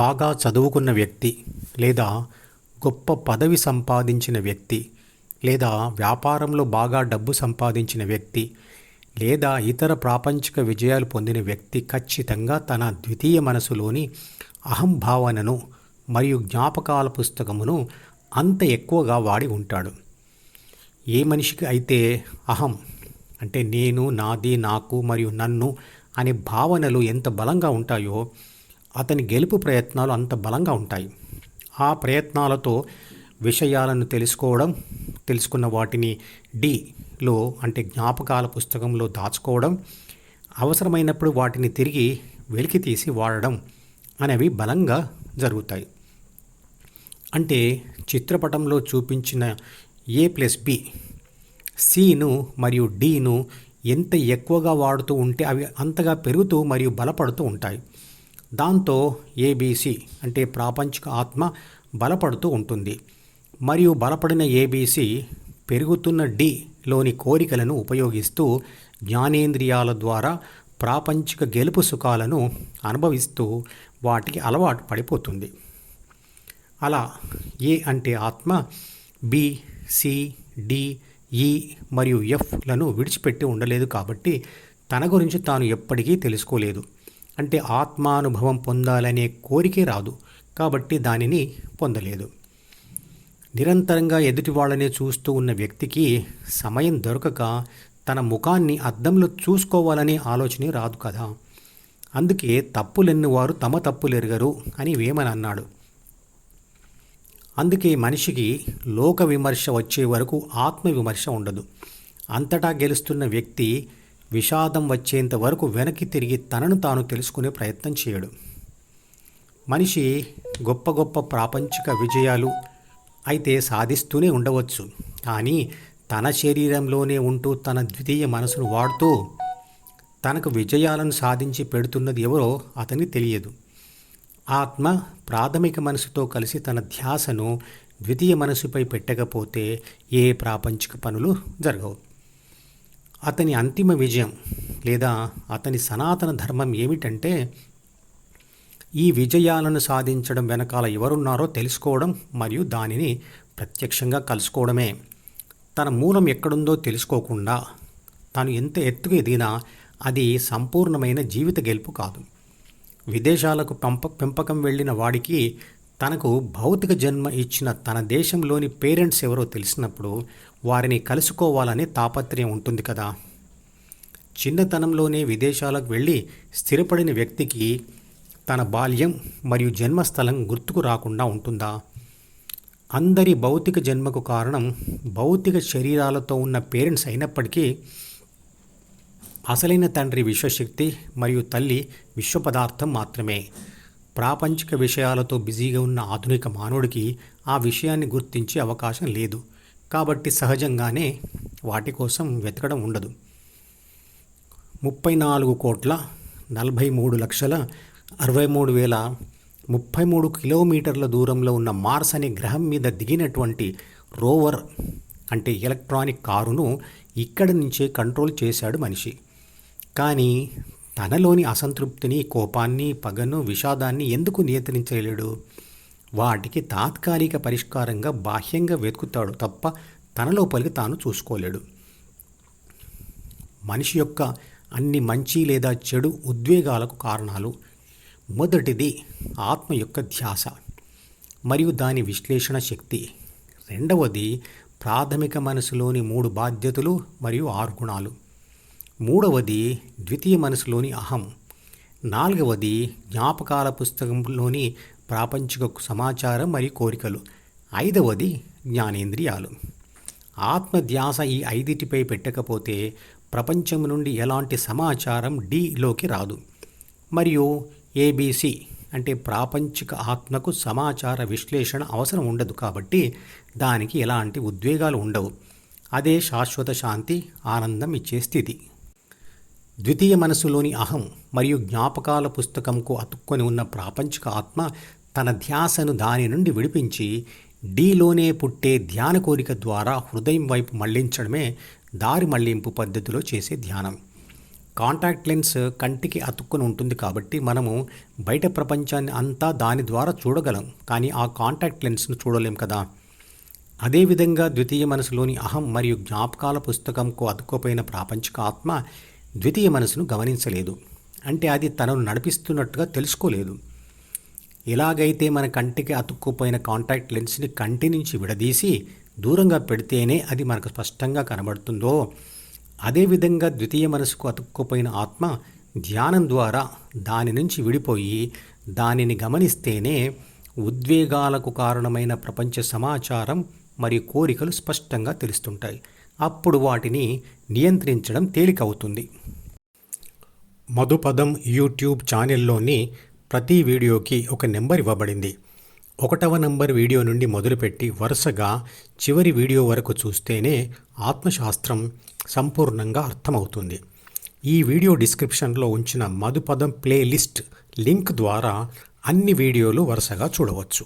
బాగా చదువుకున్న వ్యక్తి లేదా గొప్ప పదవి సంపాదించిన వ్యక్తి లేదా వ్యాపారంలో బాగా డబ్బు సంపాదించిన వ్యక్తి లేదా ఇతర ప్రాపంచిక విజయాలు పొందిన వ్యక్తి ఖచ్చితంగా తన ద్వితీయ మనసులోని అహంభావనను మరియు జ్ఞాపకాల పుస్తకమును అంత ఎక్కువగా వాడి ఉంటాడు. ఏ మనిషికి అయితే అహం అంటే నేను, నాది, నాకు మరియు నన్ను అనే భావనలు ఎంత బలంగా ఉంటాయో అతని గెలుపు ప్రయత్నాలు అంత బలంగా ఉంటాయి. ఆ ప్రయత్నాలతో విషయాలను తెలుసుకున్న వాటిని డిలో అంటే జ్ఞాపకాల పుస్తకంలో దాచుకోవడం, అవసరమైనప్పుడు వాటిని తిరిగి వెలికి తీసి వాడడం అనేవి బలంగా జరుగుతాయి. అంటే చిత్రపటంలో చూపించిన A+B సిను మరియు డిను ఎంత ఎక్కువగా వాడుతూ ఉంటే అవి అంతగా పెరుగుతూ మరియు బలపడుతూ ఉంటాయి. దాంతో ABC అంటే ప్రాపంచిక ఆత్మ బలపడుతూ ఉంటుంది. మరియు బలపడిన ABC పెరుగుతున్న Dలోని కోరికలను ఉపయోగిస్తూ జ్ఞానేంద్రియాల ద్వారా ప్రాపంచిక గెలుపు సుఖాలను అనుభవిస్తూ వాటికి అలవాటు పడిపోతుంది. అలా A అంటే ఆత్మ B, C, D, E మరియు Fలను విడిచిపెట్టి ఉండలేదు కాబట్టి తన గురించి తాను ఎప్పటికీ తెలుసుకోలేదు. అంటే ఆత్మానుభవం పొందాలనే కోరికే రాదు కాబట్టి దానిని పొందలేదు. నిరంతరంగా ఎదుటి వాళ్ళనే చూస్తూ ఉన్న వ్యక్తికి సమయం దొరకక తన ముఖాన్ని అద్దంలో చూసుకోవాలనే ఆలోచనే రాదు కదా. అందుకే తప్పులెన్ని వారు తమ తప్పులెరగరు అని వేమన అన్నాడు. అందుకే మనిషికి లోక విమర్శ వచ్చే వరకు ఆత్మవిమర్శ ఉండదు. అంతటా గెలుస్తున్న వ్యక్తి విషాదం వచ్చేంత వరకు వెనక్కి తిరిగి తనను తాను తెలుసుకునే ప్రయత్నం చేయడు. మనిషి గొప్ప గొప్ప ప్రాపంచిక విజయాలు అయితే సాధిస్తూనే ఉండవచ్చు, కానీ తన శరీరంలోనే ఉంటూ తన ద్వితీయ మనసును వాడుతూ తనకు విజయాలను సాధించి పెడుతున్నది ఎవరో అతనికి తెలియదు. ఆత్మ ప్రాథమిక మనసుతో కలిసి తన ధ్యాసను ద్వితీయ మనసుపై పెట్టకపోతే ఏ ప్రాపంచిక పనులు జరగవు. అతని అంతిమ విజయం లేదా అతని సనాతన ధర్మం ఏమిటంటే ఈ విజయాలను సాధించడం వెనకాల ఎవరున్నారో తెలుసుకోవడం మరియు దానిని ప్రత్యక్షంగా కలుసుకోవడమే. తన మూలం ఎక్కడుందో తెలుసుకోకుండా తాను ఎంత ఎత్తుకు ఎదిగినా అది సంపూర్ణమైన జీవిత గెలుపు కాదు. విదేశాలకు పెంపకం వెళ్ళిన వాడికి తనకు భౌతిక జన్మ ఇచ్చిన తన దేశంలోని పేరెంట్స్ ఎవరో తెలిసినప్పుడు వారిని కలుసుకోవాలనే తాపత్రయం ఉంటుంది కదా. చిన్నతనంలోనే విదేశాలకు వెళ్ళి స్థిరపడిన వ్యక్తికి తన బాల్యం మరియు జన్మస్థలం గుర్తుకు రాకుండా ఉంటుందా? అందరి భౌతిక జన్మకు కారణం భౌతిక శరీరాలతో ఉన్న పేరెంట్స్ అయినప్పటికీ అసలైన తండ్రి విశ్వశక్తి మరియు తల్లి విశ్వ పదార్థం మాత్రమే. ప్రాపంచిక విషయాలతో బిజీగా ఉన్న ఆధునిక మానవుడికి ఆ విషయాన్ని గుర్తించే అవకాశం లేదు కాబట్టి సహజంగానే వాటి కోసం వెతకడం ఉండదు. 34,43,63,33 కిలోమీటర్ల దూరంలో ఉన్న మార్స్ అనే గ్రహం మీద దిగినటువంటి రోవర్ అంటే ఎలక్ట్రానిక్ కారును ఇక్కడి నుంచే కంట్రోల్ చేశాడు మనిషి. కానీ తనలోని అసంతృప్తిని, కోపాన్ని, పగను, విషాదాన్ని ఎందుకు నియంత్రించలేడు? వాటికి తాత్కాలిక పరిష్కారంగా బాహ్యంగా వెతుకుతాడు తప్ప తన లోపలికి తాను చూసుకోలేడు. మనిషి యొక్క అన్ని మంచి లేదా చెడు ఉద్వేగాలకు కారణాలు: మొదటిది ఆత్మ యొక్క ధ్యాస మరియు దాని విశ్లేషణ శక్తి. రెండవది ప్రాథమిక మనసులోని 3 బాధ్యతలు మరియు 6 గుణాలు. మూడవది ద్వితీయ మనసులోని అహం. నాలుగవది జ్ఞాపకాల పుస్తకంలోని ప్రాపంచిక సమాచారం మరియు కోరికలు. ఐదవది జ్ఞానేంద్రియాలు. ఆత్మధ్యాస ఈ 5టిపై పెట్టకపోతే ప్రపంచం నుండి ఎలాంటి సమాచారం డిలోకి రాదు. మరియు ABC అంటే ప్రాపంచిక ఆత్మకు సమాచార విశ్లేషణ అవసరం ఉండదు కాబట్టి దానికి ఎలాంటి ఉద్వేగాలు ఉండవు. అదే శాశ్వత శాంతి, ఆనందం ఇచ్చే స్థితి. ద్వితీయ మనసులోని అహం మరియు జ్ఞాపకాల పుస్తకంకు అతుక్కొని ఉన్న ప్రాపంచిక ఆత్మ తన ధ్యాసను దాని నుండి విడిపించి డిలోనే పుట్టే ధ్యాన కోరిక ద్వారా హృదయం వైపు మళ్లించడమే దారి మళ్లింపు పద్ధతిలో చేసే ధ్యానం. కాంటాక్ట్ లెన్స్ కంటికి అతుక్కుని ఉంటుంది కాబట్టి మనము బయట ప్రపంచాన్ని అంతా దాని ద్వారా చూడగలం, కానీ ఆ కాంటాక్ట్ లెన్స్ను చూడలేం కదా. అదేవిధంగా ద్వితీయ మనసులోని అహం మరియు జ్ఞాపకాల పుస్తకంకు అతుక్కుపోయిన ప్రాపంచిక ఆత్మ ద్వితీయ మనసును గమనించలేదు. అంటే అది తనను నడిపిస్తున్నట్టుగా తెలుసుకోలేదు. ఎలాగైతే మన కంటికి అతుక్కుపోయిన కాంటాక్ట్ లెన్స్ని కంటి నుంచి విడదీసి దూరంగా పెడితేనే అది మనకు స్పష్టంగా కనబడుతుందో, అదేవిధంగా ద్వితీయ మనసుకు అతుక్కుపోయిన ఆత్మ ధ్యానం ద్వారా దాని నుంచి విడిపోయి దానిని గమనిస్తేనే ఉద్వేగాలకు కారణమైన ప్రపంచ సమాచారం మరియు కోరికలు స్పష్టంగా తెలుస్తుంటాయి. అప్పుడు వాటిని నియంత్రించడం తేలికవుతుంది. మధుపదం యూట్యూబ్ ఛానల్లోని ప్రతి వీడియోకి ఒక నెంబర్ ఇవ్వబడింది. 1వ నంబర్ వీడియో నుండి మొదలుపెట్టి వరుసగా చివరి వీడియో వరకు చూస్తేనే ఆత్మశాస్త్రం సంపూర్ణంగా అర్థమవుతుంది. ఈ వీడియో డిస్క్రిప్షన్లో ఉంచిన మధుపదం ప్లేలిస్ట్ లింక్ ద్వారా అన్ని వీడియోలు వరుసగా చూడవచ్చు.